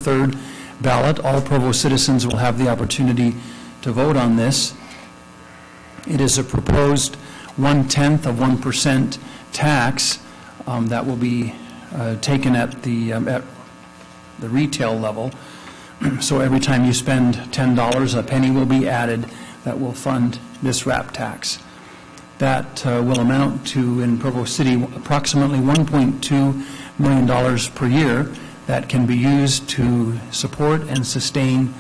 third ballot. All Provo citizens will have the opportunity to vote on this. It is a proposed 0.1% tax that will be taken at the retail level. So every time you spend $10, a penny will be added that will fund this RAP tax. That will amount to, in Provo City, approximately $1.2 million per year that can be used to support and sustain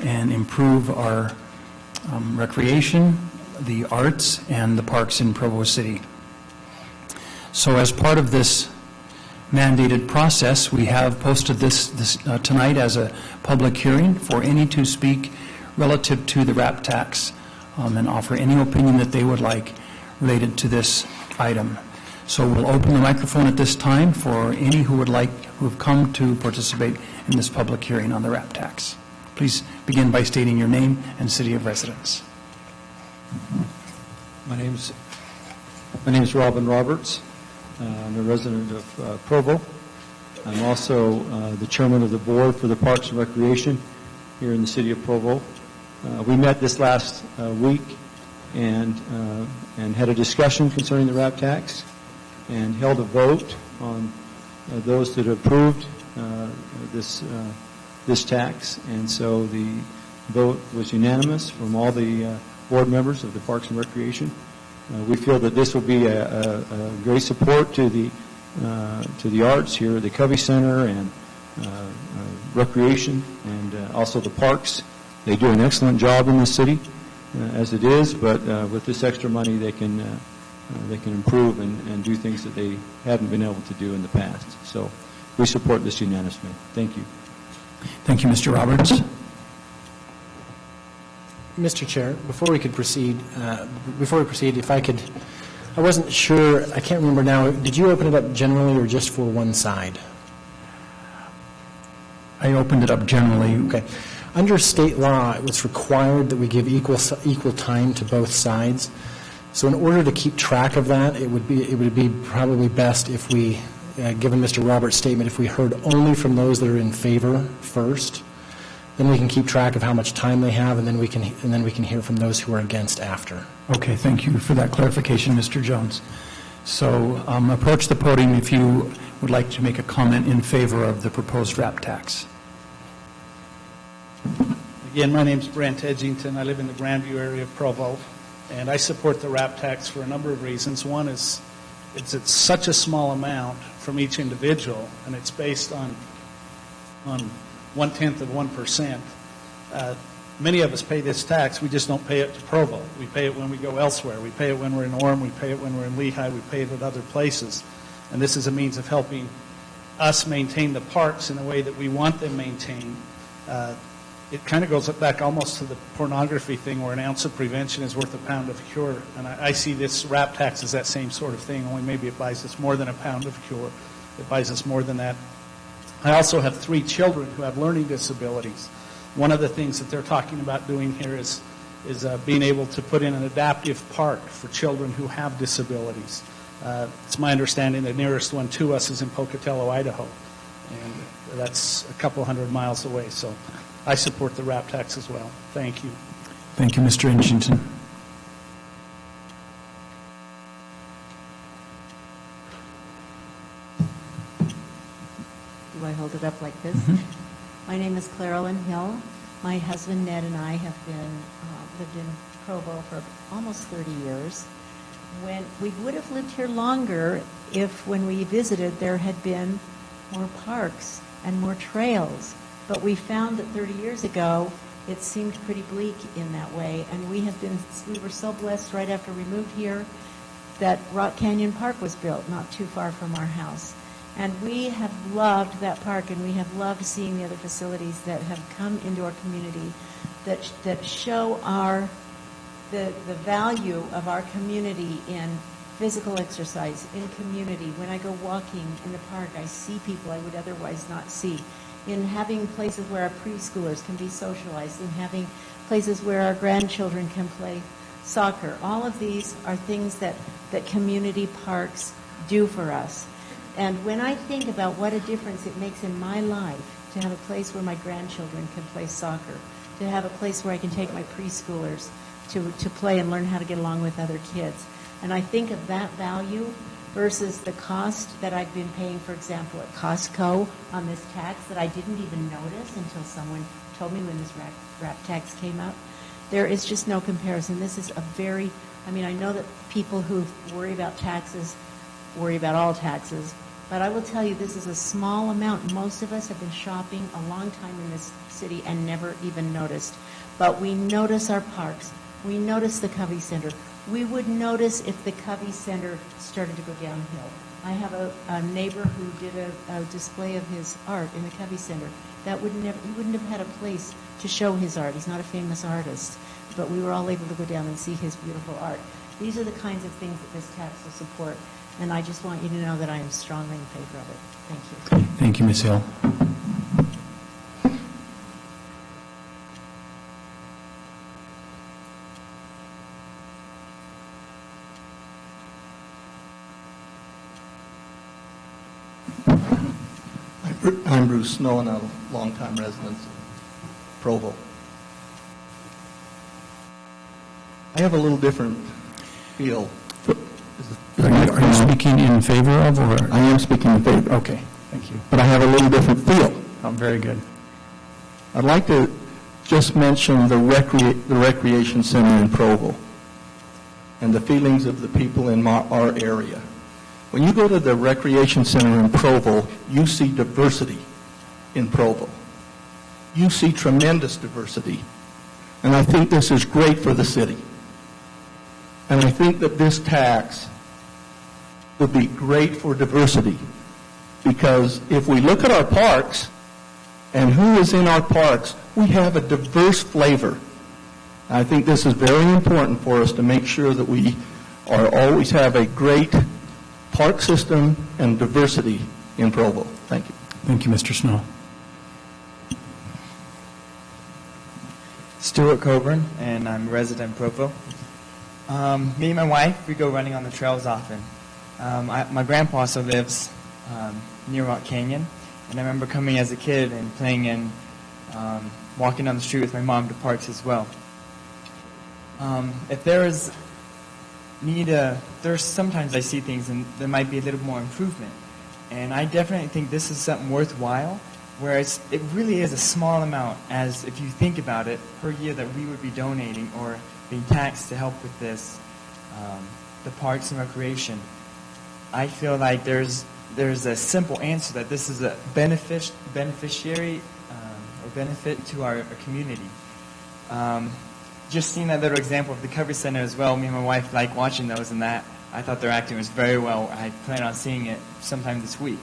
and improve our recreation, the arts, and the parks in Provo City. So as part of this mandated process, we have posted this tonight as a public hearing for any to speak relative to the RAP tax and offer any opinion that they would like related to this item. So we'll open the microphone at this time for any who have come to participate in this public hearing on the RAP tax. Please begin by stating your name and city of residence. My name's Robin Roberts. I'm a resident of Provo. I'm also the chairman of the board for the Parks and Recreation here in the city of Provo. We met this last week and had a discussion concerning the RAP tax and held a vote on those that approved this tax. And so the vote was unanimous from all the board members of the Parks and Recreation. We feel that this will be a great support to the arts here at the Covey Center and recreation and also the parks. They do an excellent job in the city as it is, but with this extra money they can improve and do things that they haven't been able to do in the past. So we support this unanimously. Thank you. Thank you, Mr. Roberts. Mr. Chair, before we proceed, if I could, I wasn't sure, I can't remember now, did you open it up generally or just for one side? I opened it up generally. Okay. Under state law, it was required that we give equal time to both sides. So in order to keep track of that, it would be probably best if we, given Mr. Roberts' statement, if we heard only from those that are in favor first. Then we can keep track of how much time they have, and then we can hear from those who are against after. Okay, thank you for that clarification, Mr. Jones. So approach the podium if you would like to make a comment in favor of the proposed RAP tax. Again, my name is Brent Edgington. I live in the Grandview area of Provo, and I support the RAP tax for a number of reasons. One is it's such a small amount from each individual, and it's based on 0.1%. Many of us pay this tax. We just don't pay it to Provo. We pay it when we go elsewhere. We pay it when we're in Orem. We pay it when we're in Lehigh. We pay it at other places. And this is a means of helping us maintain the parks in the way that we want them maintained. It kind of goes back almost to the pornography thing where an ounce of prevention is worth a pound of cure. And I see this RAP tax as that same sort of thing, only maybe it buys us more than a pound of cure. It buys us more than that. I also have 3 children who have learning disabilities. One of the things that they're talking about doing here is being able to put in an adaptive park for children who have disabilities. It's my understanding the nearest one to us is in Pocatello, Idaho, and that's a couple hundred miles away. So I support the RAP tax as well. Thank you. Thank you, Mr. Edgington. Do I hold it up like this? Mm-hmm. My name is Claralyn Hill. My husband Ned and I have lived in Provo for almost 30 years. We would have lived here longer if, when we visited, there had been more parks and more trails. But we found that 30 years ago, it seemed pretty bleak in that way. And we were so blessed right after we moved here that Rock Canyon Park was built not too far from our house. And we have loved that park, and we have loved seeing the other facilities that have come into our community that show the value of our community in physical exercise, in community. When I go walking in the park, I see people I would otherwise not see. In having places where our preschoolers can be socialized, in having places where our grandchildren can play soccer. All of these are things that community parks do for us. And when I think about what a difference it makes in my life to have a place where my grandchildren can play soccer, to have a place where I can take my preschoolers to play and learn how to get along with other kids. And I think of that value versus the cost that I've been paying, for example, at Costco on this tax that I didn't even notice until someone told me when this wrap tax came up. There is just no comparison. This is a very, I mean, I know that people who worry about taxes worry about all taxes, but I will tell you this is a small amount. Most of us have been shopping a long time in this city and never even noticed. But we notice our parks. We notice the Covey Center. We would notice if the Covey Center started to go downhill. I have a neighbor who did a display of his art in the Covey Center. That would never, he wouldn't have had a place to show his art. He's not a famous artist, but we were all able to go down and see his beautiful art. These are the kinds of things that this tax will support, and I just want you to know that I am strongly in favor of it. Thank you. Thank you, Ms. Hill. I'm Bruce Snow, and I'm a longtime resident of Provo. I have a little different feel. Are you speaking in favor of, or? I am speaking in favor, Okay, thank you. but I have a little different feel. Oh, very good. I'd like to just mention the recreation center in Provo and the feelings of the people in our area. When you go to the recreation center in Provo, you see diversity in Provo. You see tremendous diversity. And I think this is great for the city. And I think that this tax would be great for diversity, because if we look at our parks and who is in our parks, we have a diverse flavor. I think this is very important for us to make sure that we always have a great park system and diversity in Provo. Thank you. Thank you, Mr. Snow. Stuart Coburn, and I'm a resident in Provo. Me and my wife, we go running on the trails often. My grandpa also lives near Rock Canyon, and I remember coming as a kid and playing and walking down the street with my mom to parks as well. If there is there's sometimes I see things and there might be a little more improvement, and I definitely think this is something worthwhile, where it really is a small amount, as if you think about it, per year that we would be donating or being taxed to help with this, the parks and recreation. I feel like there's a simple answer that this is a beneficiary or benefit to our community. Just seeing that little example of the Covey Center as well, me and my wife like watching those, and that I thought their acting was very well. I plan on seeing it sometime this week.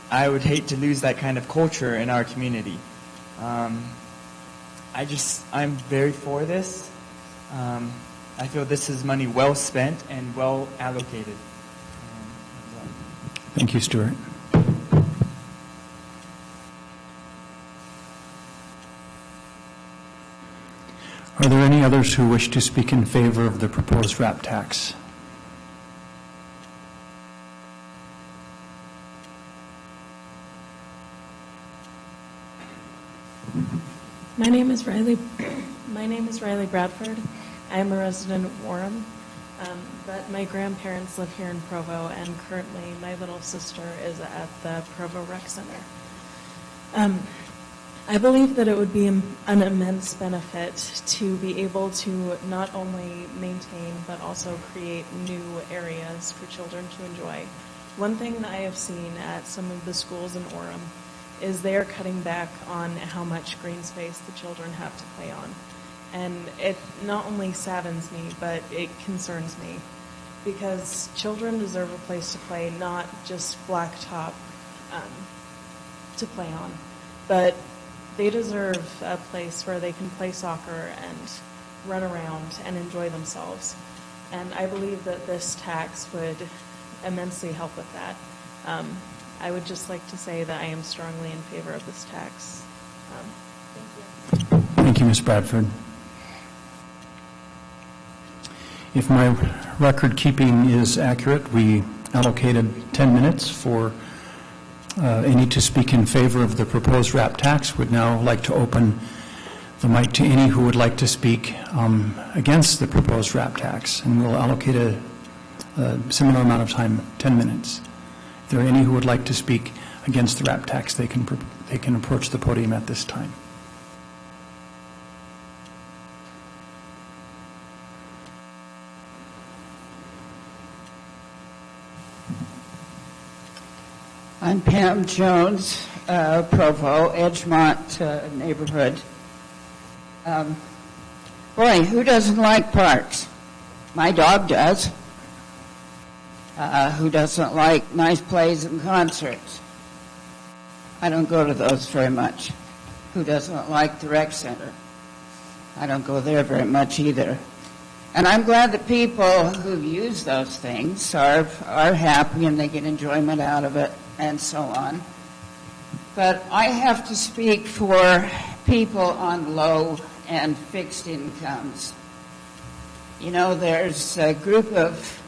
I would hate to lose that kind of culture in our community. I'm very for this. I feel this is money well spent and well allocated. Thank you, Stuart. Are there any others who wish to speak in favor of the proposed wrap tax? My name is Riley Bradford. I am a resident of Warren, but my grandparents live here in Provo, and currently my little sister is at the Provo Rec Center. I believe that it would be an immense benefit to be able to not only maintain but also create new areas for children to enjoy. One thing that I have seen at some of the schools in Orem is they are cutting back on how much green space the children have to play on. And it not only saddens me, but it concerns me, because children deserve a place to play, not just blacktop to play on, but they deserve a place where they can play soccer and run around and enjoy themselves. And I believe that this tax would immensely help with that. I would just like to say that I am strongly in favor of this tax. Thank you. Thank you, Ms. Bradford. If my record keeping is accurate, we allocated 10 minutes for any to speak in favor of the proposed RAP tax. Would now like to open the mic to any who would like to speak against the proposed RAP tax, and we'll allocate a similar amount of time, 10 minutes. If there are any who would like to speak against the RAP tax, they can approach the podium at this time. I'm Pam Jones, Provo, Edgemont neighborhood. Boy, who doesn't like parks? My dog does. Who doesn't like nice plays and concerts? I don't go to those very much. Who doesn't like the rec center? I don't go there very much either. And I'm glad that people who use those things are happy and they get enjoyment out of it and so on. But I have to speak for people on low and fixed incomes. You know, there's a group of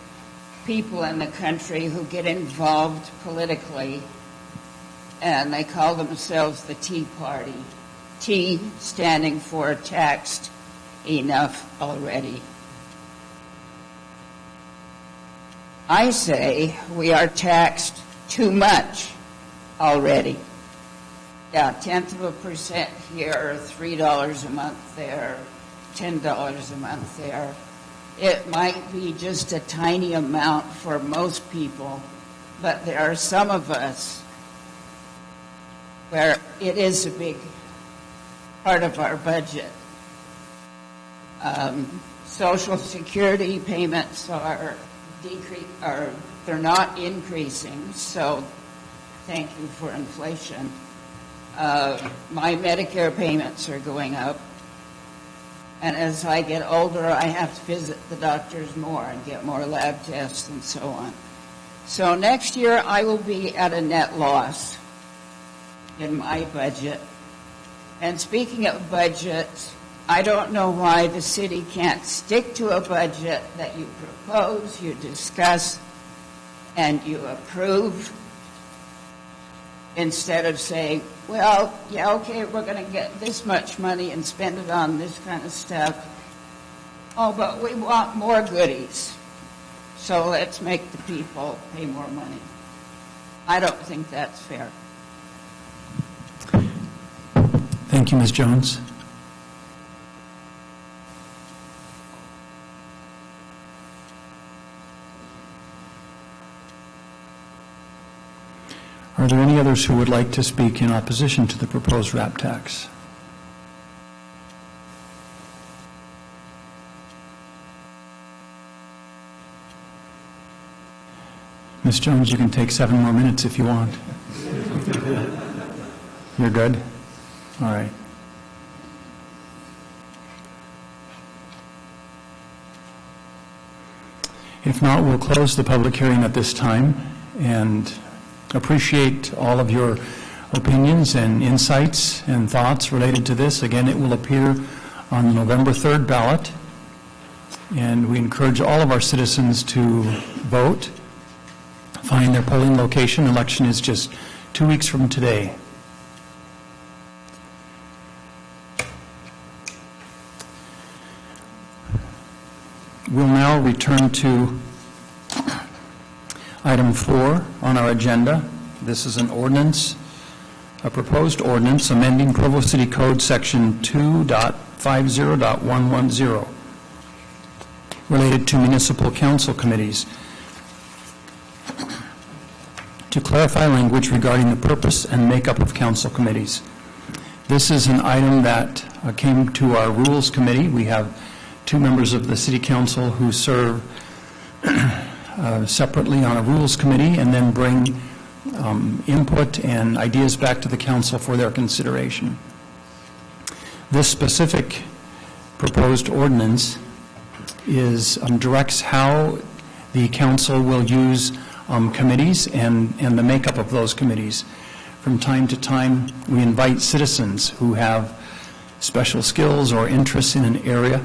people in the country who get involved politically, and they call themselves the Tea Party. T standing for taxed enough already. I say we are taxed too much already. Yeah, 0.1% here, $3 a month there, $10 a month there. It might be just a tiny amount for most people, but there are some of us where it is a big part of our budget. Social Security payments they're not increasing, so thank you for inflation. My Medicare payments are going up, and as I get older, I have to visit the doctors more and get more lab tests and so on. So next year, I will be at a net loss in my budget. And speaking of budgets, I don't know why the city can't stick to a budget that you propose, you discuss, and you approve, instead of saying, well, yeah, okay, we're going to get this much money and spend it on this kind of stuff. Oh, but we want more goodies, so let's make the people pay more money. I don't think that's fair. Thank you, Ms. Jones. Are there any others who would like to speak in opposition to the proposed RAP tax? Ms. Jones, you can take 7 more minutes if you want. You're good? All right. If not, we'll close the public hearing at this time and appreciate all of your opinions and insights and thoughts related to this. Again, it will appear on the November 3rd ballot, and we encourage all of our citizens to vote, find their polling location. Election is just 2 weeks from today. We'll now return to item 4 on our agenda. This is an ordinance, a proposed ordinance amending Provo City Code Section 2.50.110 related to municipal council committees to clarify language regarding the purpose and makeup of council committees. This is an item that came to our Rules Committee. We have 2 members of the City Council who serve separately on a Rules Committee and then bring input and ideas back to the Council for their consideration. This specific proposed ordinance directs how the Council will use committees and the makeup of those committees. From time to time, we invite citizens who have special skills or interests in an area,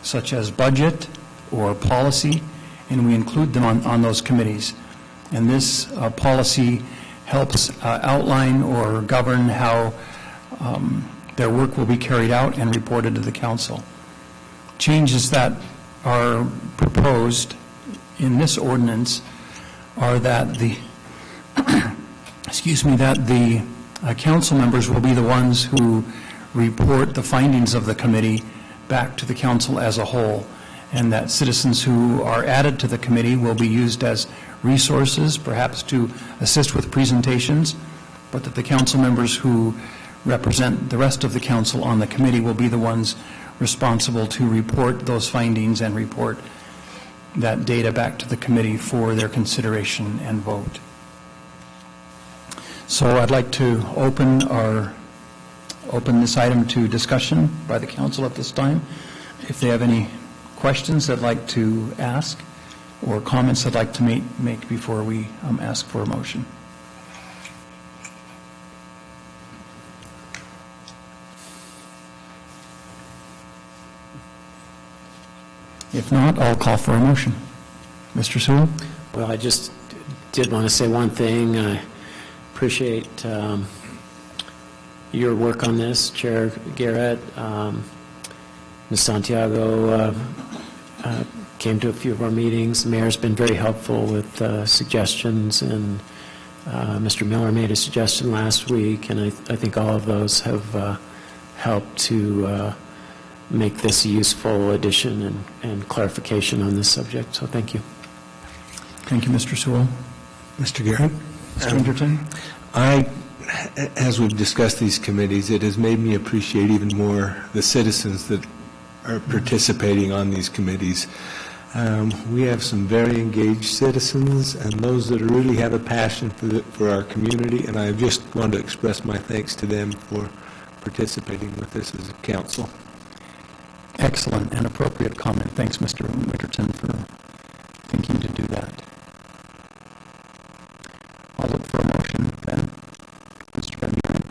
such as budget or policy, and we include them on those committees. And this policy helps outline or govern how their work will be carried out and reported to the council. Changes that are proposed in this ordinance are that the, excuse me, that the council members will be the ones who report the findings of the committee back to the council as a whole, and that citizens who are added to the committee will be used as resources, perhaps to assist with presentations, but that the council members who represent the rest of the council on the committee will be the ones responsible to report those findings and report that data back to the committee for their consideration and vote. So I'd like to open this item to discussion by the council at this time. If they have any questions they'd like to ask or comments they'd like to make before we ask for a motion. If not, I'll call for a motion. Mr. Sewell? Well, I just did want to say one thing. I appreciate your work on this, Chair Garrett. Ms. Santiago came to a few of our meetings. The mayor's been very helpful with suggestions, and Mr. Miller made a suggestion last week, and I think all of those have helped to make this a useful addition and clarification on this subject. So thank you. Thank you, Mr. Sewell. Mr. Garrett? Mr. Winterton? As we've discussed these committees, it has made me appreciate even more the citizens that are participating on these committees. We have some very engaged citizens and those that really have a passion for our community, and I just want to express my thanks to them for participating with us as a council. Excellent and appropriate comment. Thanks, Mr. Winterton, for thinking to do that. I'll look for a motion then. Mr. Van Buren.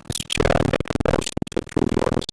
Mr. Chair, I make a motion to approve the ordinance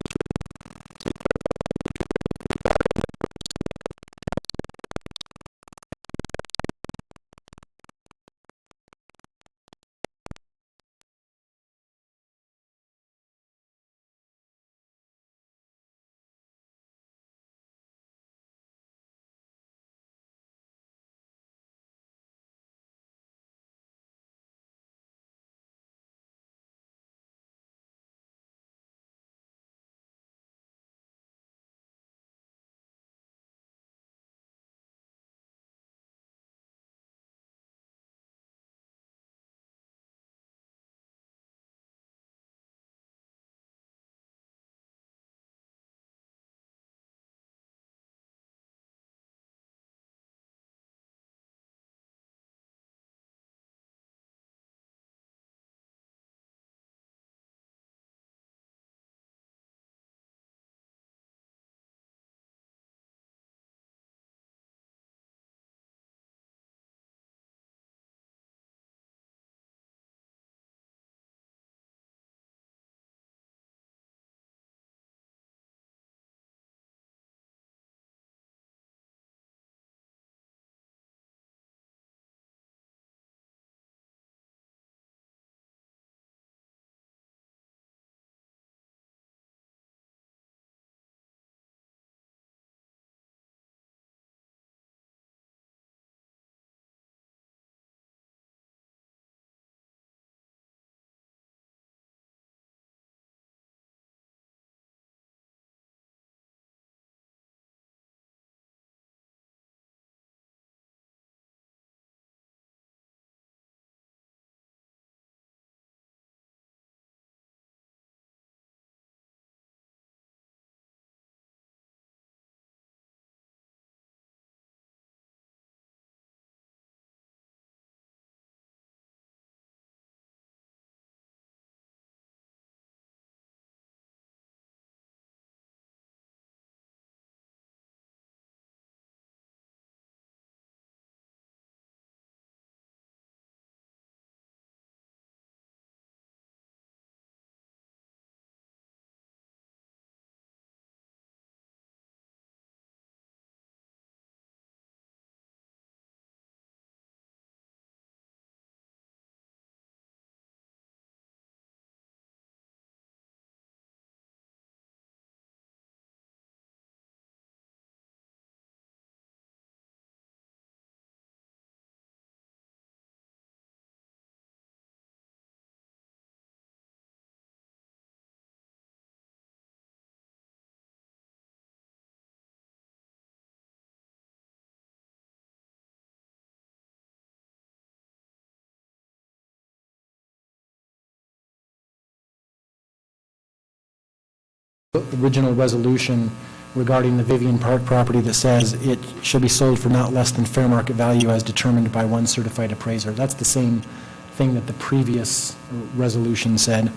original resolution regarding the Vivian Park property that says it shall be sold for not less than fair market value as determined by one certified appraiser. That's the same thing that the previous resolution said.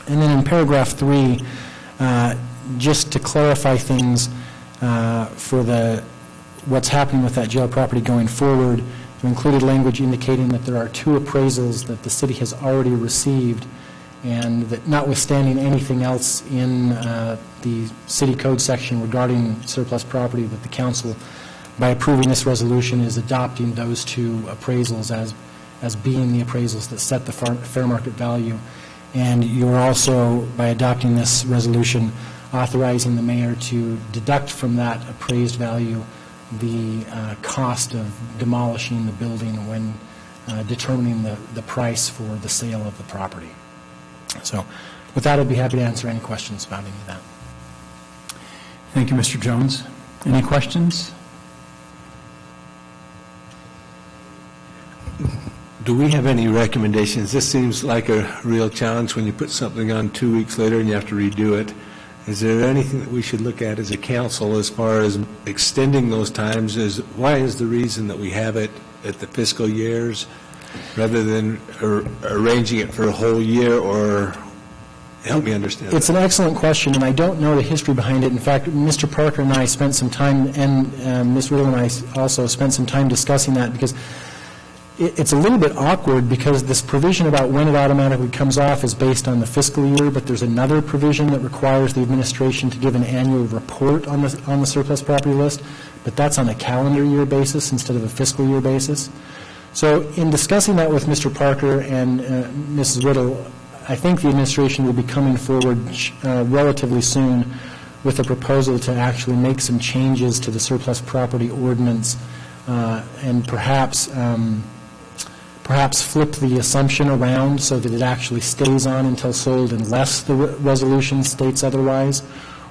And then in paragraph 3, just to clarify things for what's happening with that jail property going forward, we included language indicating that there are 2 appraisals that the city has already received, and that notwithstanding anything else in the city code section regarding surplus property, that the council, by approving this resolution, is adopting those 2 appraisals as being the appraisals that set the fair market value. And you're also, by adopting this resolution, authorizing the mayor to deduct from that appraised value the cost of demolishing the building when determining the price for the sale of the property. So with that, I'd be happy to answer any questions about any of that. Thank you, Mr. Jones. Any questions? Do we have any recommendations? This seems like a real challenge when you put something on 2 weeks later and you have to redo it. Is there anything that we should look at as a council as far as extending those times? Why is the reason that we have it at the fiscal years rather than arranging it for a whole year? Or help me understand It's that. an excellent question, and I don't know the history behind it. In fact, Mr. Parker and I spent some time, and Ms. Riddle and I also spent some time discussing that, because it's a little bit awkward, because this provision about when it automatically comes off is based on the fiscal year, but there's another provision that requires the administration to give an annual report on the surplus property list, but that's on a calendar year basis instead of a fiscal year basis. So in discussing that with Mr. Parker and Mrs. Riddle, I think the administration will be coming forward relatively soon with a proposal to actually make some changes to the surplus property ordinance and perhaps flip the assumption around so that it actually stays on until sold unless the resolution states otherwise,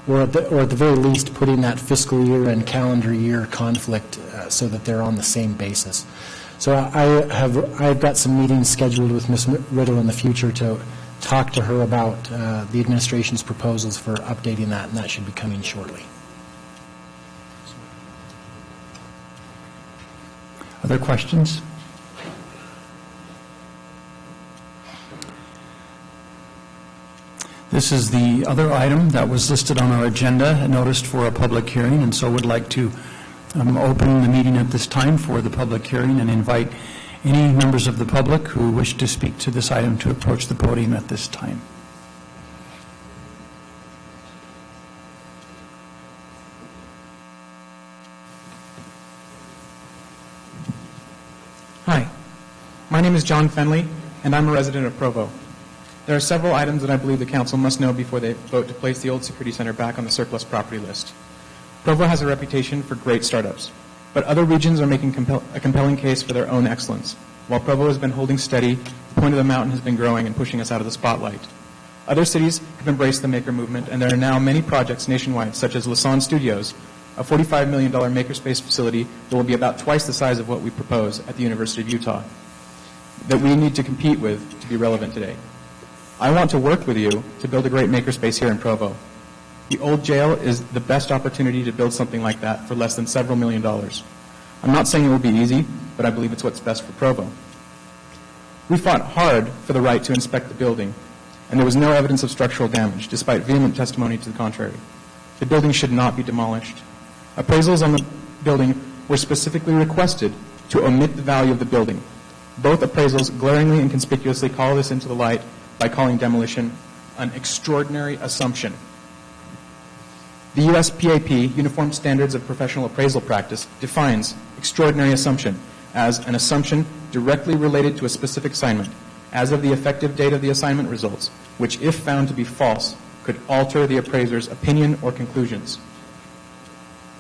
or at the very least putting that fiscal year and calendar year conflict so that they're on the same basis. So I've got some meetings scheduled with Ms. Riddle in the future to talk to her about the administration's proposals for updating that, and that should be coming shortly. Other questions? This is the other item that was listed on our agenda, noticed for a public hearing, and so would like to open the meeting at this time for the public hearing and invite any members of the public who wish to speak to this item to approach the podium at this time. Hi, my name is John Fenley, and I'm a resident of Provo. There are several items that I believe the council must know before they vote to place the old security center back on the surplus property list. Provo has a reputation for great startups, but other regions are making a compelling case for their own excellence. While Provo has been holding steady, the point of the mountain has been growing and pushing us out of the spotlight. Other cities have embraced the maker movement, and there are now many projects nationwide, such as Lasan Studios, a $45 million makerspace facility that will be about twice the size of what we propose at the University of Utah, that we need to compete with to be relevant today. I want to work with you to build a great makerspace here in Provo. The old jail is the best opportunity to build something like that for less than several $1 million. I'm not saying it will be easy, but I believe it's what's best for Provo. We fought hard for the right to inspect the building, and there was no evidence of structural damage, despite vehement testimony to the contrary. The building should not be demolished. Appraisals on the building were specifically requested to omit the value of the building. Both appraisals glaringly and conspicuously call this into the light by calling demolition an extraordinary assumption. The USPAP, Uniform Standards of Professional Appraisal Practice, defines extraordinary assumption as an assumption directly related to a specific assignment, as of the effective date of the assignment results, which, if found to be false, could alter the appraiser's opinion or conclusions.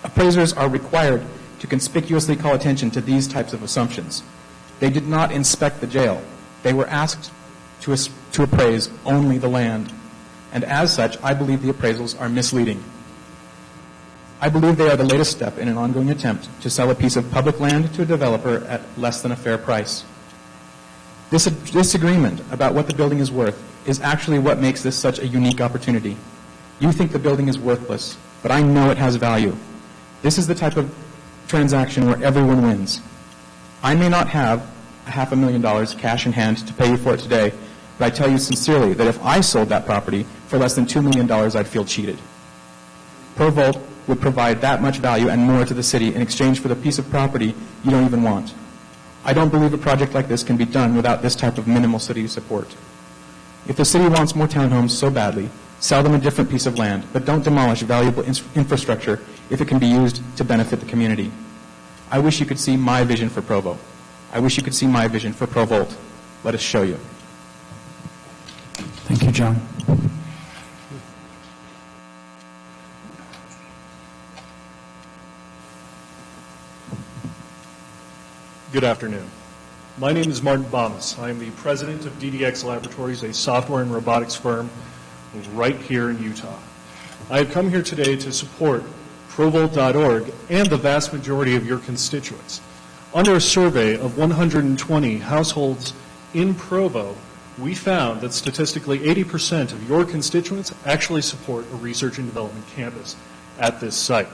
Appraisers are required to conspicuously call attention to these types of assumptions. They did not inspect the jail. They were asked to appraise only the land. And as such, I believe the appraisals are misleading. I believe they are the latest step in an ongoing attempt to sell a piece of public land to a developer at less than a fair price. This disagreement about what the building is worth is actually what makes this such a unique opportunity. You think the building is worthless, but I know it has value. This is the type of transaction where everyone wins. I may not have $500,000 cash in hand to pay you for it today, but I tell you sincerely that if I sold that property for less than $2 million, I'd feel cheated. ProVolt would provide that much value and more to the city in exchange for the piece of property you don't even want. I don't believe a project like this can be done without this type of minimal city support. If the city wants more townhomes so badly, sell them a different piece of land, but don't demolish valuable infrastructure if it can be used to benefit the community. I wish you could see my vision for Provo. I wish you could see my vision for ProVolt. Let us show you. Thank you, John. Good afternoon. My name is Martin Bamas. I am the president of DDX Laboratories, a software and robotics firm right here in Utah. I have come here today to support Provolt.org and the vast majority of your constituents. Under a survey of 120 households in Provo, we found that statistically 80% of your constituents actually support a research and development campus at this site.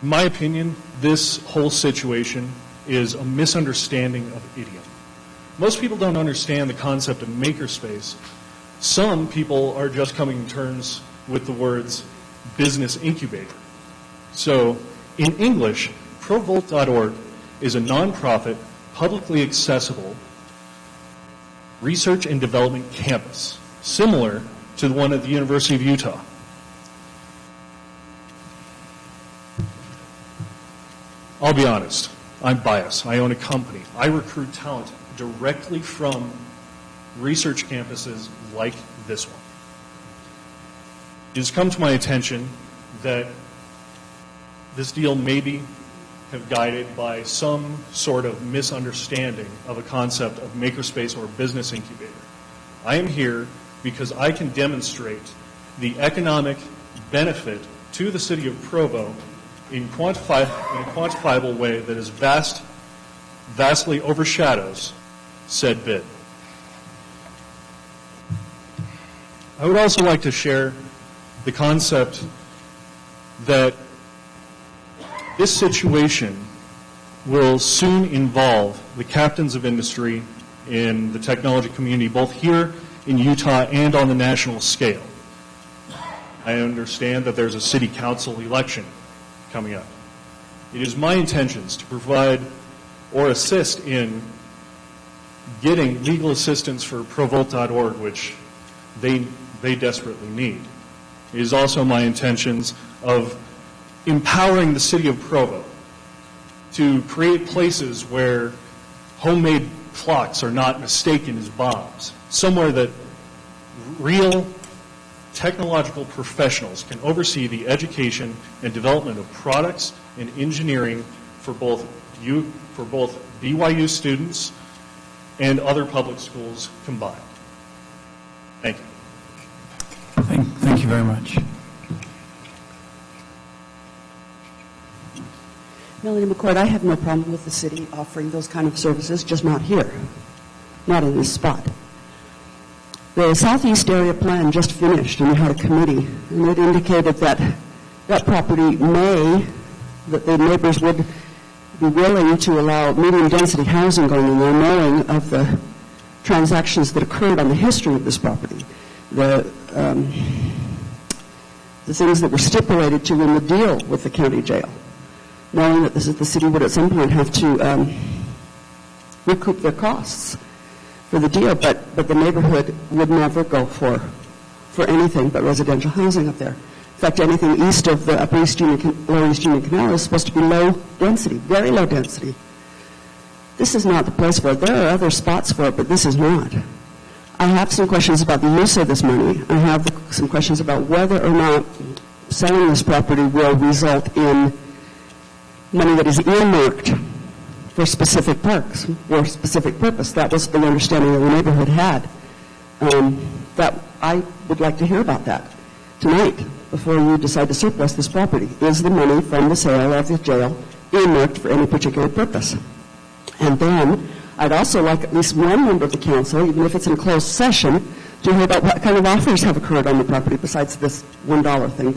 In my opinion, this whole situation is a misunderstanding of idiom. Most people don't understand the concept of makerspace. Some people are just coming to terms with the words business incubator. So, in English, Provolt.org is a nonprofit, publicly accessible research and development campus, similar to the one at the University of Utah. I'll be honest, I'm biased. I own a company. I recruit talent directly from research campuses like this one. It has come to my attention that this deal maybe have guided by some sort of misunderstanding of a concept of makerspace or business incubator. I am here because I can demonstrate the economic benefit to the city of Provo in a quantifiable way that is vastly overshadows said bid. I would also like to share the concept that this situation will soon involve the captains of industry in the technology community, both here in Utah and on the national scale. I understand that there's a city council election coming up. It is my intentions to provide or assist in getting legal assistance for Provolt.org, which they desperately need. It is also my intentions of empowering the city of Provo to create places where homemade clocks are not mistaken as bombs, somewhere that real technological professionals can oversee the education and development of products and engineering for both BYU students and other public schools combined. Thank you. Thank you very much. Melanie McCord, I have no problem with the city offering those kind of services, just not here, not in this spot. The Southeast Area Plan just finished, and we had a committee, and it indicated that that property that the neighbors would be willing to allow medium-density housing going in there, knowing of the transactions that occurred on the history of this property, the things that were stipulated to in the deal with the county jail, knowing that the city would at some point have to recoup their costs for the deal, but the neighborhood would never go for anything but residential housing up there. In fact, anything east of the Upper East Union, Lower East Union Canal is supposed to be low density, very low density. This is not the place for it. There are other spots for it, but this is not. I have some questions about the use of this money. I have some questions about whether or not selling this property will result in money that is earmarked for specific parks or specific purpose. That was the understanding that the neighborhood had. That I would like to hear about that tonight before you decide to surplus this property. Is the money from the sale of the jail earmarked for any particular purpose? And then I'd also like at least one member of the council, even if it's in closed session, to hear about what kind of offers have occurred on the property besides this $1 thing.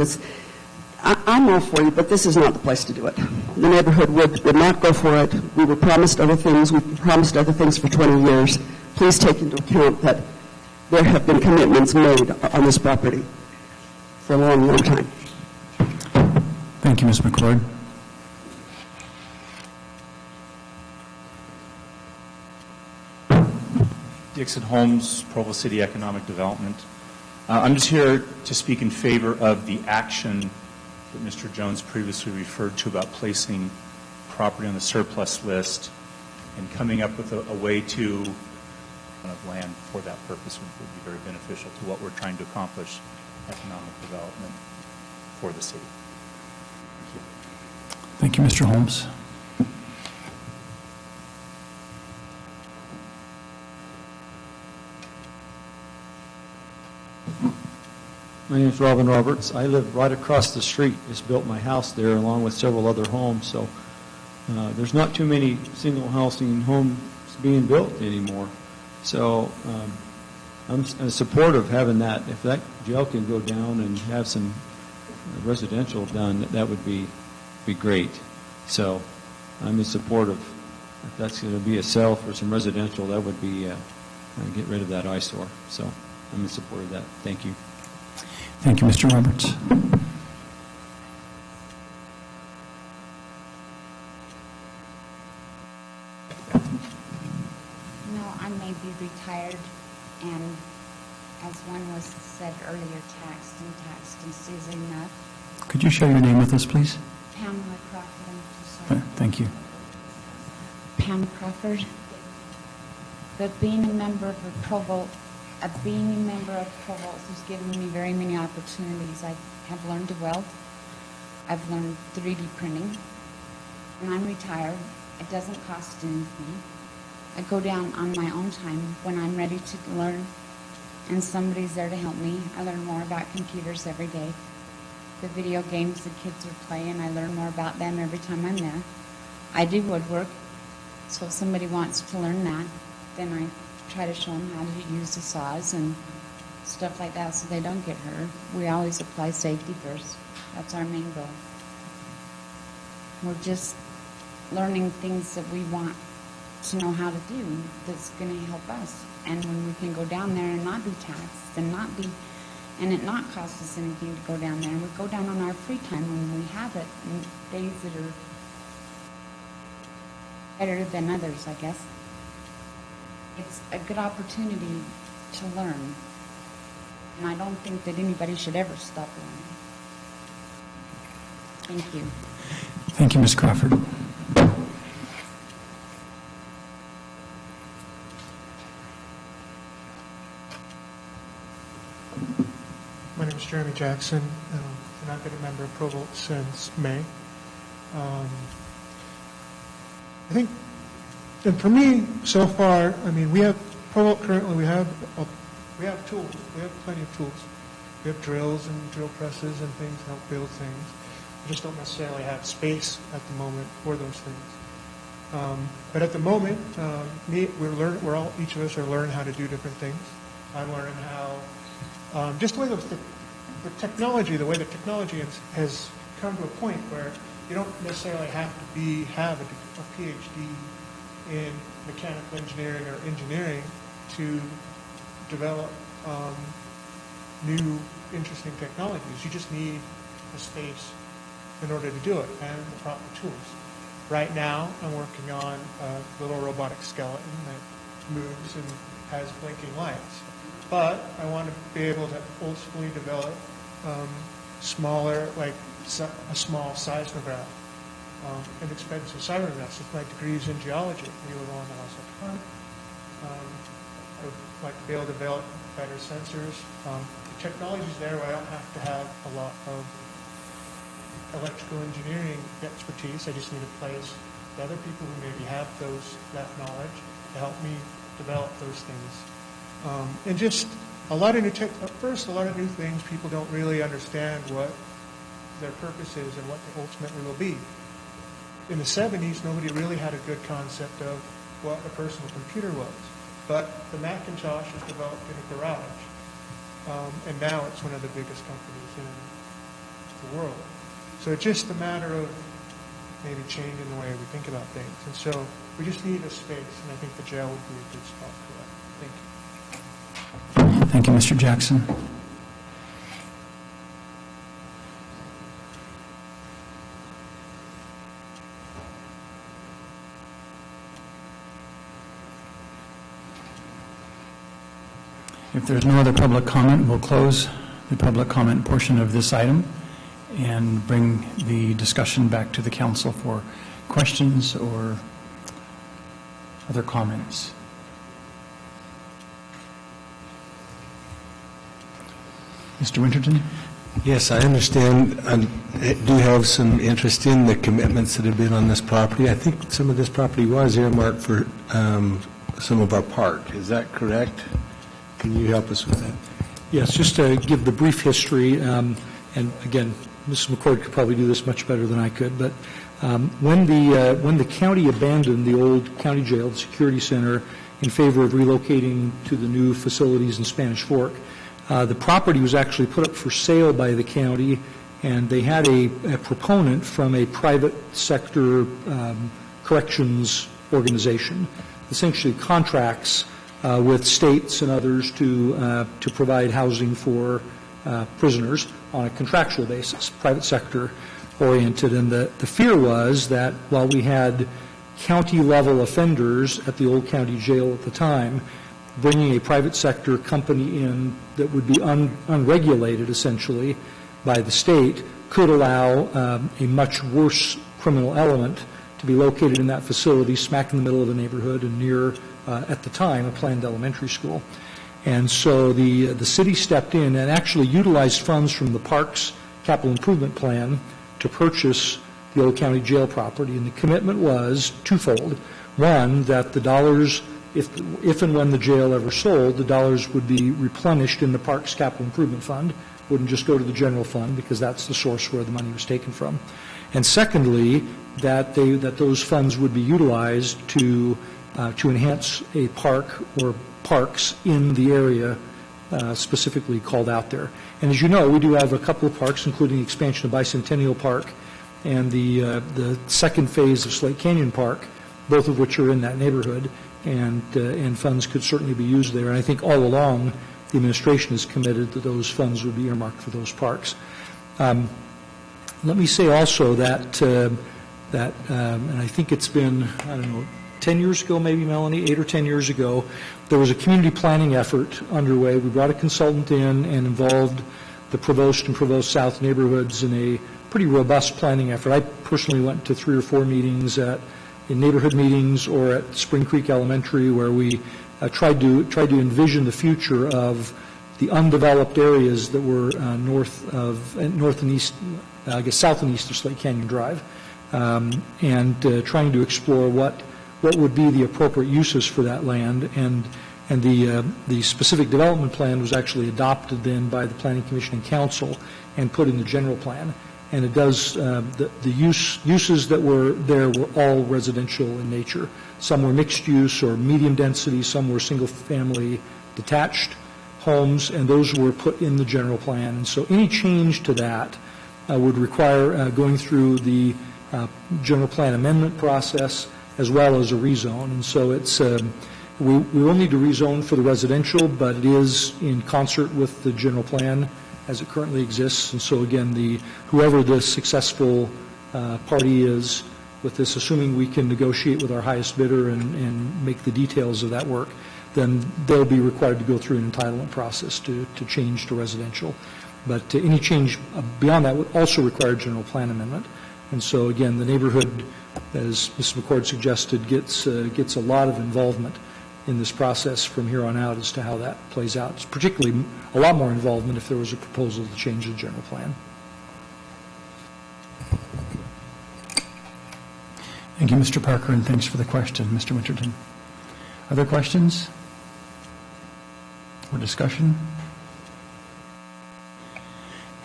I'm all for you, but this is not the place to do it. The neighborhood would not go for it. We were promised other things. We've promised other things for 20 years. Please take into account that there have been commitments made on this property for a long, long time. Thank you, Ms. McCord. Dixon Holmes, Provo City Economic Development. I'm just here to speak in favor of the action that Mr. Jones previously referred to about placing property on the surplus list and coming up with a way to of land for that purpose would be very beneficial to what we're trying to accomplish, economic development for the city. Thank you, Mr. Holmes. My name is Robin Roberts. I live right across the street. Just built my house there along with several other homes. So there's not too many single housing homes being built anymore. So I'm in support of having that. If that jail can go down and have some residential done, that would be great. So I'm in support of, if that's going to be a sell for some residential, that would be get rid of that eyesore. So I'm in support of that. Thank you. Thank you, Mr. Roberts. I may be retired and, as one was said earlier, taxed and seasoned enough. Could you share your name with us, please? Pamela Crawford, I'm so sorry. Thank you. Pam Crawford. But being a member of Provo, has given me very many opportunities. I have learned to weld. I've learned 3D printing. And I'm retired. It doesn't cost anything. I go down on my own time when I'm ready to learn, and somebody's there to help me. I learn more about computers every day. The video games the kids are playing, I learn more about them every time I'm there. I do woodwork, so if somebody wants to learn that, then I try to show them how to use the saws and stuff like that so they don't get hurt. We always apply safety first. That's our main goal. We're just learning things that we want to know how to do that's going to help us. And when we can go down there and not be taxed and it not cost us anything to go down there, and we go down on our free time when we have it, and days that are better than others, I guess. It's a good opportunity to learn, and I don't think that anybody should ever stop learning. Thank you. Thank you, Ms. Crawford. My name is Jeremy Jackson, and I've been a member of Provo since May. I think, and for me, so far, I mean, we have Provo currently. We have tools. We have plenty of tools. We have drills and drill presses and things to help build things. We just don't necessarily have space at the moment for those things. But at the moment, each of us are learning how to do different things. I'm learning how, just the way the technology has come to a point where you don't necessarily have to have a PhD in mechanical engineering or engineering to develop new, interesting technologies. You just need a space in order to do it and the proper tools. Right now, I'm working on a little robotic skeleton that moves and has blinking lights. But I want to be able to ultimately develop smaller, like a small seismograph, inexpensive seismographs. With my degrees in geology, we were the one that I was up front. I would like to be able to develop better sensors. The technology's there where I don't have to have a lot of electrical engineering expertise. I just need a place with other people who maybe have that knowledge to help me develop those things. And just a lot of new things. People don't really understand what their purpose is and what they ultimately will be. In the 70s, nobody really had a good concept of what a personal computer was. But the Macintosh was developed in a garage. and now it's one of the biggest companies in the world. So it's just a matter of maybe changing the way we think about things. And so we just need a space, and I think the jail would be a good spot for that. Thank you. Thank you, Mr. Jackson. If there's no other public comment, we'll close the public comment portion of this item and bring the discussion back to the council for questions or other comments. Mr. Winterton? Yes, I understand. I do have some interest in the commitments that have been on this property. I think some of this property was earmarked for some of our park. Is that correct? Can you help us with that? Yes, just to give the brief history, and again, Mrs. McCord could probably do this much better than I could, but when the county abandoned the old county jail, the security center, in favor of relocating to the new facilities in Spanish Fork, the property was actually put up for sale by the county, and they had a proponent from a private sector corrections organization, essentially contracts with states and others to provide housing for prisoners on a contractual basis, private sector oriented. And the fear was that while we had county-level offenders at the old county jail at the time, bringing a private sector company in that would be unregulated, essentially, by the state, could allow a much worse criminal element to be located in that facility, smack in the middle of the neighborhood and near, at the time, a planned elementary school. And so the city stepped in and actually utilized funds from the Parks Capital Improvement Plan to purchase the old county jail property. And the commitment was twofold. One, that the dollars, if and when the jail ever sold, the dollars would be replenished in the Parks Capital Improvement Fund, wouldn't just go to the general fund because that's the source where the money was taken from. And secondly, that those funds would be utilized to enhance a park or parks in the area specifically called out there. And as you know, we do have a couple of parks, including the expansion of Bicentennial Park and the second phase of Slate Canyon Park, both of which are in that neighborhood, and funds could certainly be used there. And I think all along, the administration is committed that those funds would be earmarked for those parks. Let me say also that, and I think it's been, 10 years ago, maybe, Melanie, 8 or 10 years ago, there was a community planning effort underway. We brought a consultant in and involved the Provost and Provost South neighborhoods in a pretty robust planning effort. I personally went to 3 or 4 meetings in neighborhood meetings or at Spring Creek Elementary, where we tried to envision the future of the undeveloped areas that were north and east, I guess south and east of Slate Canyon Drive, and trying to explore what would be the appropriate uses for that land. And the specific development plan was actually adopted then by the Planning Commission and Council and put in the general plan. And it does, the uses that were there were all residential in nature. Some were mixed use or medium density, some were single-family detached homes, and those were put in the general plan. And so any change to that would require going through the general plan amendment process as well as a rezone. And so it's, we will need to rezone for the residential, but it is in concert with the general plan as it currently exists. And so again, whoever the successful party is with this, assuming we can negotiate with our highest bidder and make the details of that work, then they'll be required to go through an entitlement process to change to residential. But any change beyond that would also require general plan amendment. And so again, the neighborhood, as Ms. McCord suggested, gets a lot of involvement in this process from here on out as to how that plays out. It's particularly a lot more involvement if there was a proposal to change the general plan. Thank you, Mr. Parker, and thanks for the question, Mr. Winterton. Other questions or discussion?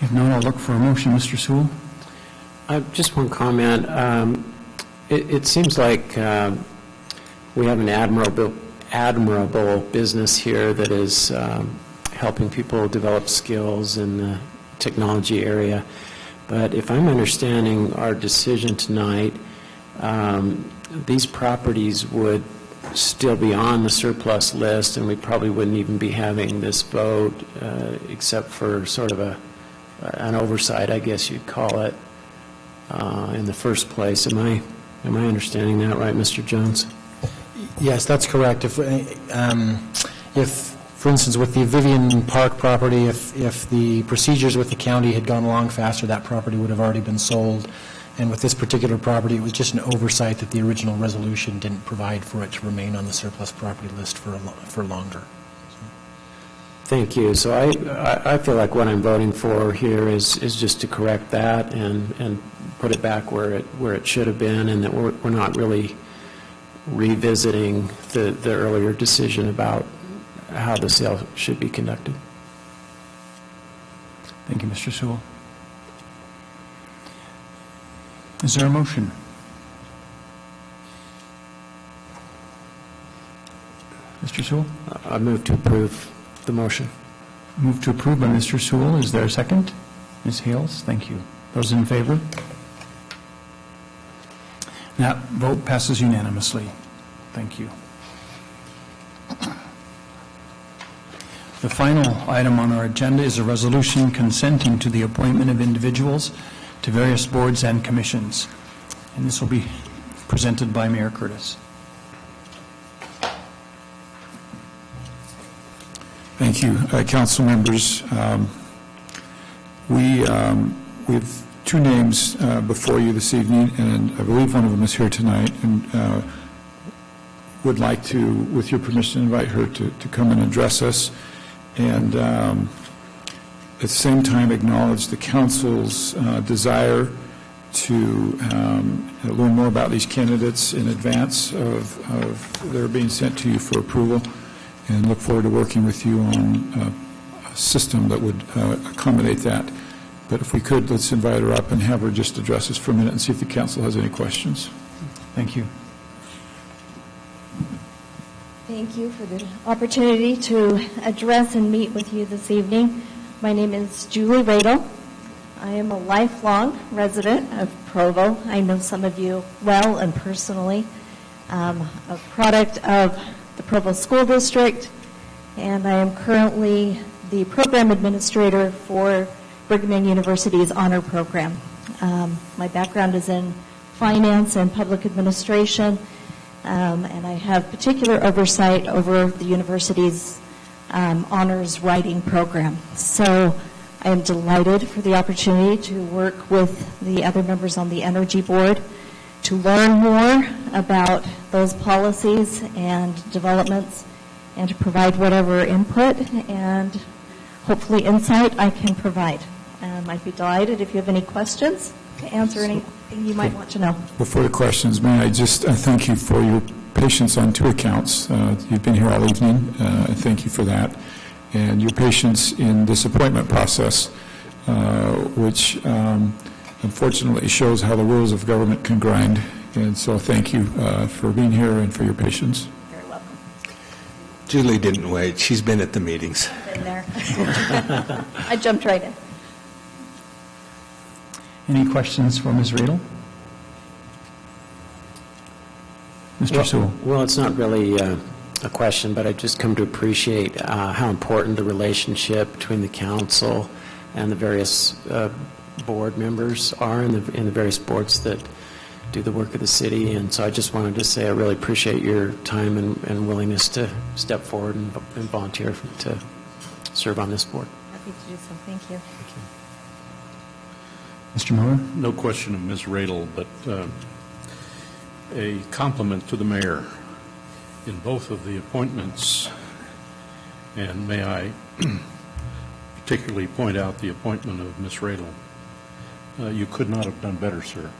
If not, I'll look for a motion. Mr. Sewell? Just one comment. It seems like we have an admirable business here that is helping people develop skills in the technology area. But if I'm understanding our decision tonight, these properties would still be on the surplus list, and we probably wouldn't even be having this vote, except for sort of an oversight, I guess you'd call it, in the first place. Am I understanding that right, Mr. Jones? Yes, that's correct. If, for instance, with the Vivian Park property, if the procedures with the county had gone along faster, that property would have already been sold. And with this particular property, it was just an oversight that the original resolution didn't provide for it to remain on the surplus property list for longer. Thank you. So I feel like what I'm voting for here is just to correct that and put it back where it should have been, and that we're not really revisiting the earlier decision about how the sale should be conducted. Thank you, Mr. Sewell. Is there a motion? Mr. Sewell? I move to approve the motion. Move to approve by Mr. Sewell. Is there a second? Ms. Hales, thank you. Those in favor? That vote passes unanimously. Thank you. The final item on our agenda is a resolution consenting to the appointment of individuals to various boards and commissions. And this will be presented by Mayor Curtis. Thank you, council members. We have two names before you this evening, and I believe one of them is here tonight, and would like to, with your permission, invite her to come and address us, and at the same time acknowledge the council's desire to learn more about these candidates in advance of their being sent to you for approval, and look forward to working with you on a system that would accommodate that. But if we could, let's invite her up and have her just address us for a minute and see if the council has any questions. Thank you. Thank you for the opportunity to address and meet with you this evening. My name is Julie Radel. I am a lifelong resident of Provo. I know some of you well and personally. A product of the Provo School District, and I am currently the program administrator for Brigham Young University's honor program. My background is in finance and public administration, and I have particular oversight over the university's honors writing program. So I am delighted for the opportunity to work with the other members on the Energy Board to learn more about those policies and developments, and to provide whatever input and hopefully insight I can provide. I'd be delighted if you have any questions to answer anything you might want to know. Before the questions, may I just thank you for your patience on two accounts. You've been here all evening. I thank you for that. And your patience in this appointment process, which unfortunately shows how the rules of government can grind. And so thank you for being here and for your patience. Very welcome. Julie didn't wait. She's been at the meetings. Been there. I jumped right in. Any questions for Ms. Radel? Mr. Sewell. Well, it's not really a question, but I've just come to appreciate how important the relationship between the council and the various board members are in the various boards that do the work of the city. And so I just wanted to say I really appreciate your time and willingness to step forward and volunteer to serve on this board. Happy to do so. Thank you. Mr. Miller? No question of Ms. Radel, but a compliment to the mayor in both of the appointments, and may I particularly point out the appointment of Ms. Radel. You could not have done better, sir.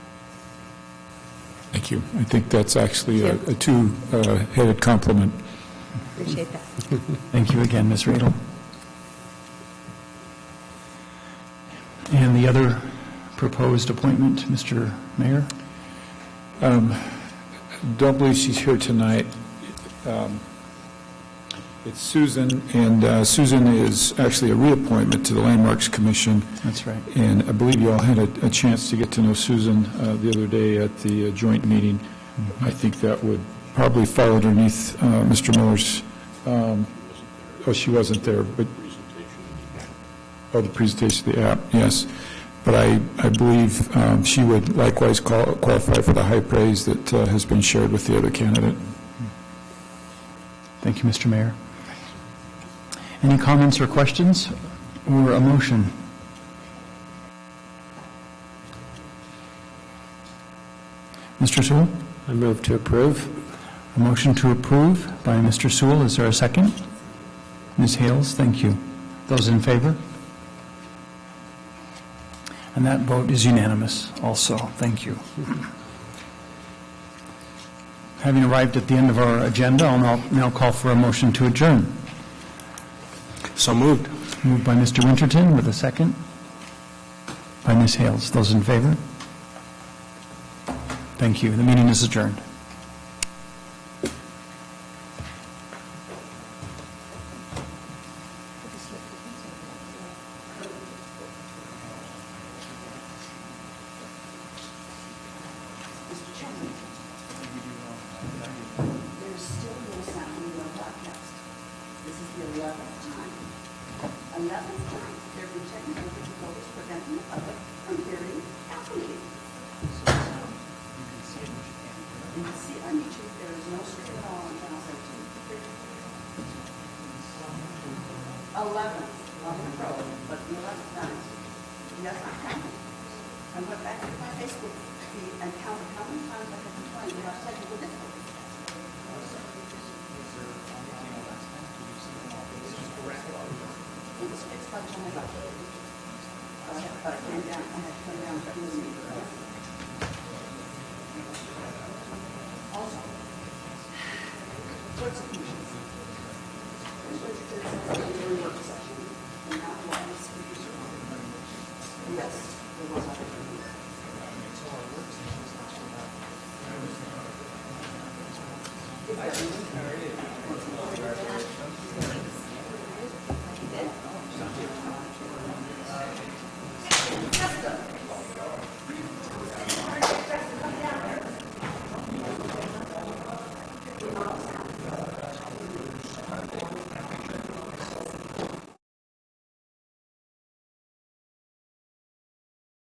Thank you. I think that's actually a two-headed compliment. Appreciate that. Thank you again, Ms. Radel. And the other proposed appointment, Mr. Mayor? Don't believe she's here tonight. It's Susan, and Susan is actually a reappointment to the Landmarks Commission. That's right. And I believe you all had a chance to get to know Susan the other day at the joint meeting. I think that would probably fall underneath Mr. Miller's, oh, she wasn't there, but, oh, the presentation of the app, yes. But I believe she would likewise qualify for the high praise that has been shared with the other candidate. Thank you, Mr. Mayor. Any comments or questions or a motion? Mr. Sewell? I move to approve. A motion to approve by Mr. Sewell. Is there a second? Ms. Hales, thank you. Those in favor? And that vote is unanimous also. Thank you. Having arrived at the end of our agenda, I'll now call for a motion to adjourn. So moved. Moved by Mr. Winterton with a second by Ms. Hales. Those in favor? Thank you. The meeting is adjourned. There's still no sound in your broadcast. This is the 11th time. 11th time. There have been technical difficulties preventing the public from hearing council meeting. You can see it on YouTube. There is no stream at all on channel 17. 11th. On the road, but the 11th time. Yes, I'm counting. I went back to my Facebook feed and counted how many times I had complained about technical difficulties. It's by the time I got there. But I came down, I had to come down to the meeting. Also, what's the commission? It's a work session, and that was, yes, there was a